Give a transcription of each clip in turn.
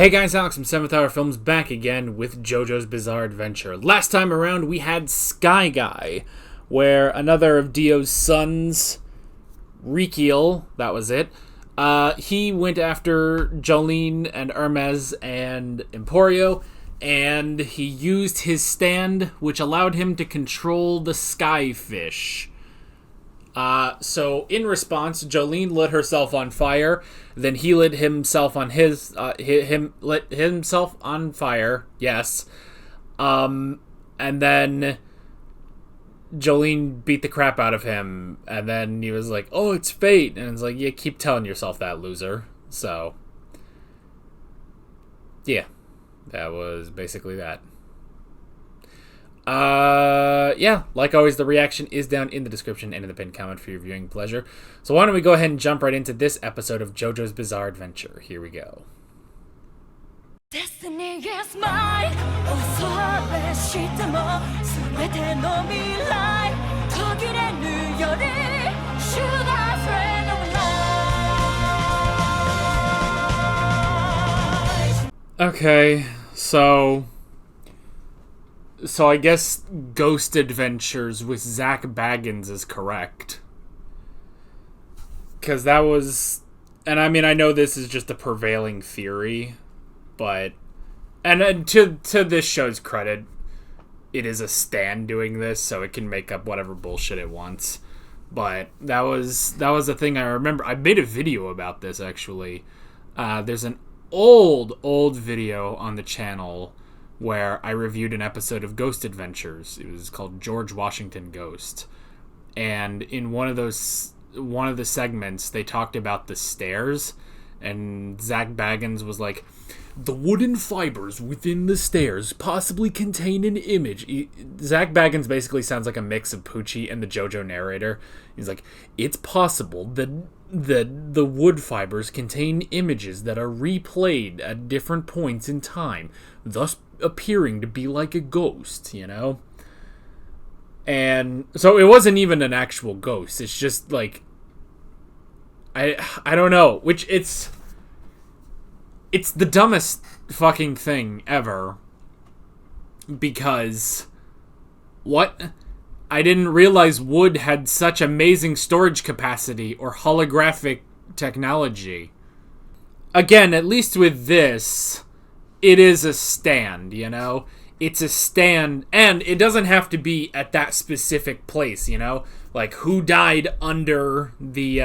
Hey guys, Alex from 7th Hour Films back again with JoJo's Bizarre Adventure. Last time around we had Sky Guy, where another of Dio's sons, Rikiel, that was it, he went after Jolene and Hermes and Emporio, and he used his stand, which allowed him to control the skyfish. So in response, Jolene lit herself on fire. Then he lit himself on lit himself on fire. Yes. And then Jolene beat the crap out of him. And then he was like, "Oh, it's fate." And it's like, "Yeah, keep telling yourself that, loser." So, yeah, that was basically that. Yeah, like always, the reaction is down in the description and in the pinned comment for your viewing pleasure. So why don't we go ahead and jump right into this episode of JoJo's Bizarre Adventure. Here we go. Destiny is mine. Okay, so I guess Ghost Adventures with Zach Baggins is correct. Because that was... And I mean, I know this is just a prevailing theory, but... And to this show's credit, it is a stan doing this, so it can make up whatever bullshit it wants. But that was the thing I remember. I made a video about this, actually. There's an old video on the channel where I reviewed an episode of Ghost Adventures. It was called George Washington Ghost. And in one of the segments, they talked about the stairs, and Zach Baggins was like, "The wooden fibers within the stairs possibly contain an image." Zach Baggins basically sounds like a mix of Poochie and the JoJo narrator. He's like, "It's possible that the wood fibers contain images that are replayed at different points in time, thus appearing to be like a ghost, you know?" And so it wasn't even an actual ghost. It's just like, I don't know, which it's the dumbest fucking thing ever, because what? I didn't realize wood had such amazing storage capacity or holographic technology. Again, at least with this, it is a stand, you know? It's a stand, and it doesn't have to be at that specific place, you know? Like, who died under the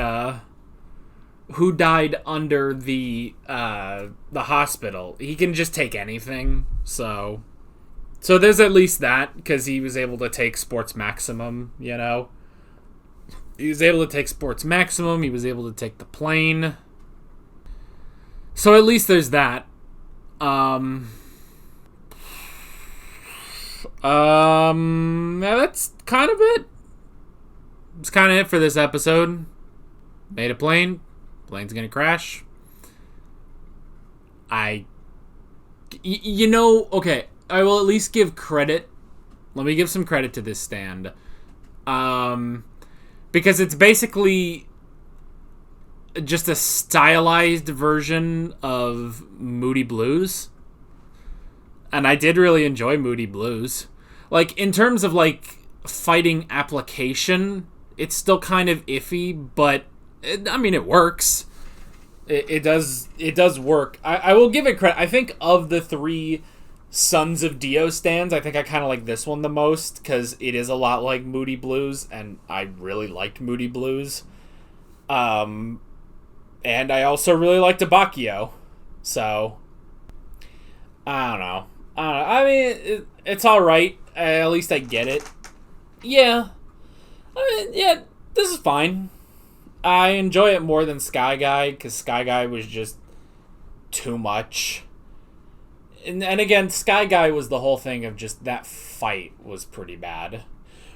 hospital? He can just take anything, so there's at least that, because he was able to take Sports Maximum, you know? He was able to take Sports Maximum, he was able to take the plane. So at least there's that. Yeah, that's kind of it. It's kind of it for this episode. Made a plane. Plane's gonna crash. You know, okay, I will at least give credit. Let me give some credit to this stand. Because it's basically just a stylized version of Moody Blues. And I did really enjoy Moody Blues. Like, in terms of, like, fighting application, it's still kind of iffy, but, it works. It does work. I will give it credit. I think of the three Sons of Dio stands, I think I kind of like this one the most, because it is a lot like Moody Blues, and I really liked Moody Blues. And I also really liked Abacchio, so I don't know. I mean, it's alright. At least I get it. Yeah. Yeah, this is fine. I enjoy it more than Sky Guy, because Sky Guy was just too much. And again, Sky Guy was the whole thing of just that fight was pretty bad.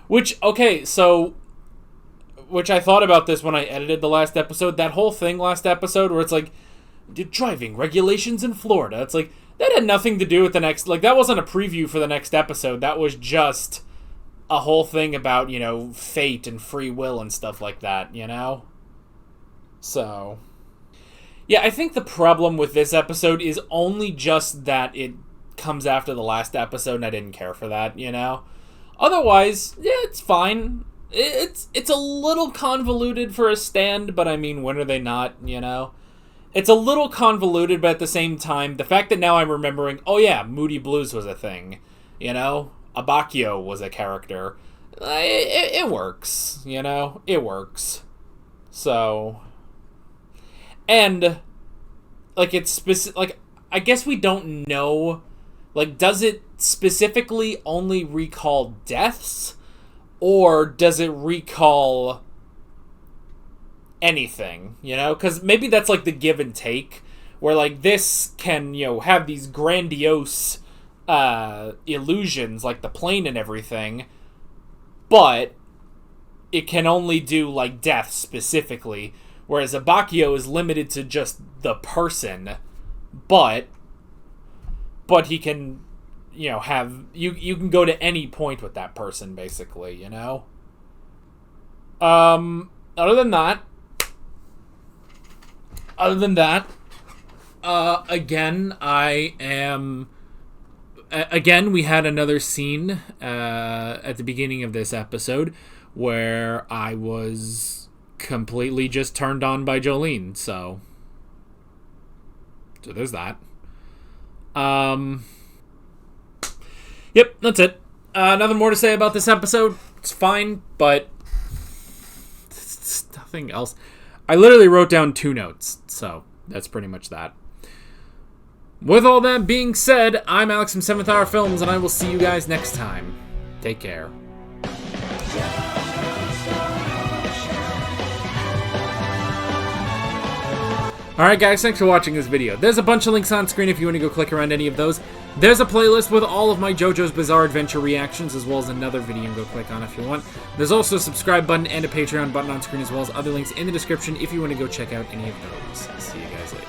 Which I thought about this when I edited the last episode. That whole thing last episode where it's like, driving regulations in Florida. It's like, that had nothing to do with the next... Like, that wasn't a preview for the next episode. That was just a whole thing about, you know, fate and free will and stuff like that, you know? So, Yeah, I think the problem with this episode is only just that it comes after the last episode, and I didn't care for that, you know? Otherwise, yeah, it's fine. It's a little convoluted for a stand, but I mean, when are they not, you know? It's a little convoluted, but at the same time, the fact that now I'm remembering, oh yeah, Moody Blues was a thing, you know? Abakio was a character. It works, you know? It works. So... And, like, it's specific... Like, I guess we don't know... Like, does it specifically only recall deaths? Or does it recall anything, you know? Because maybe that's, like, the give and take. Where, like, this can, you know, have these grandiose illusions, like the plane and everything. But it can only do, like, death specifically. Whereas Abakio is limited to just the person, but he can, you know, have... You can go to any point with that person, basically, you know? Other than that, again, I am... Again, we had another scene at the beginning of this episode where I was... completely just turned on by Jolene, so there's that. Yep, that's it. Nothing more to say about this episode. It's fine, but it's nothing else. I literally wrote down 2 notes, so that's pretty much that. With all that being said, I'm Alex from 7th Hour Films, and I will see you guys next time. Take care. Alright guys, thanks for watching this video. There's a bunch of links on screen if you want to go click around any of those. There's a playlist with all of my JoJo's Bizarre Adventure reactions, as well as another video you can go click on if you want. There's also a subscribe button and a Patreon button on screen, as well as other links in the description if you want to go check out any of those. See you guys later.